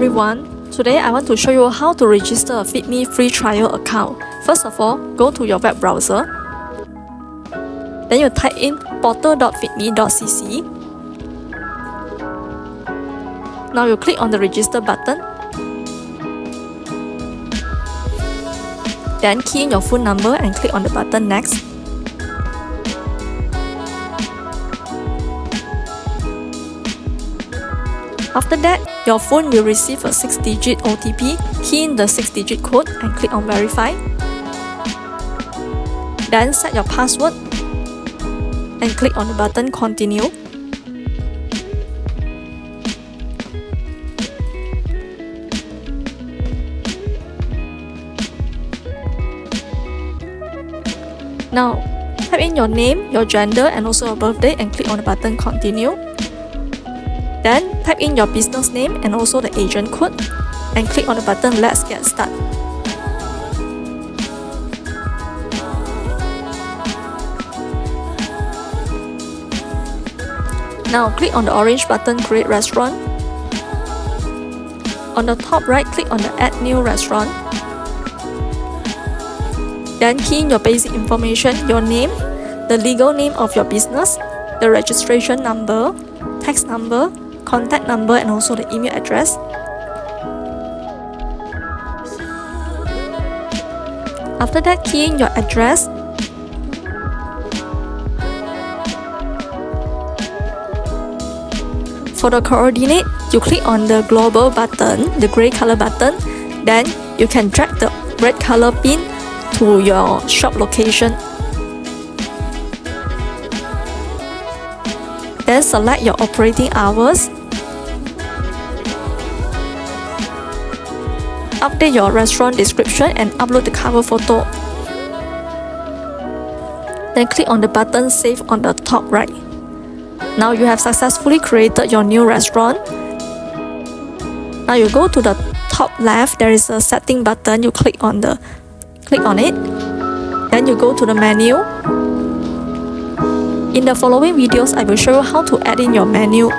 everyone, today I want to show you how to register a FeedMe Free Trial Account. First of all, go to your web browser. Then you type in portal.feedme.cc. Now you click on the register button. Then key in your phone number and click on the button next. After that, your phone will receive a 6-digit OTP. Key in the 6-digit code and click on verify. Then set your password and click on the button continue. Now, type in your name, your gender and also your birthday and click on the button continue. Then type in your business name and also the agent code and click on the button let's get started. Now click on the orange button create restaurant. On the top right, click on the add new restaurant. Then key in your basic information, your name, the legal name of your business, the registration number, tax number, contact number and also the email address. After that, key in your address. For the coordinate, you click on the global button, the grey color button. Then you can drag the red color pin to your shop location. Then select your operating hours. Update your restaurant description and upload the cover photo. Then click on the button Save on the top right. Now you have successfully created your new restaurant. Now you go to the top left, there is a setting button, you click on it. Then you go to the menu. In the following videos, I will show you how to add in your menu.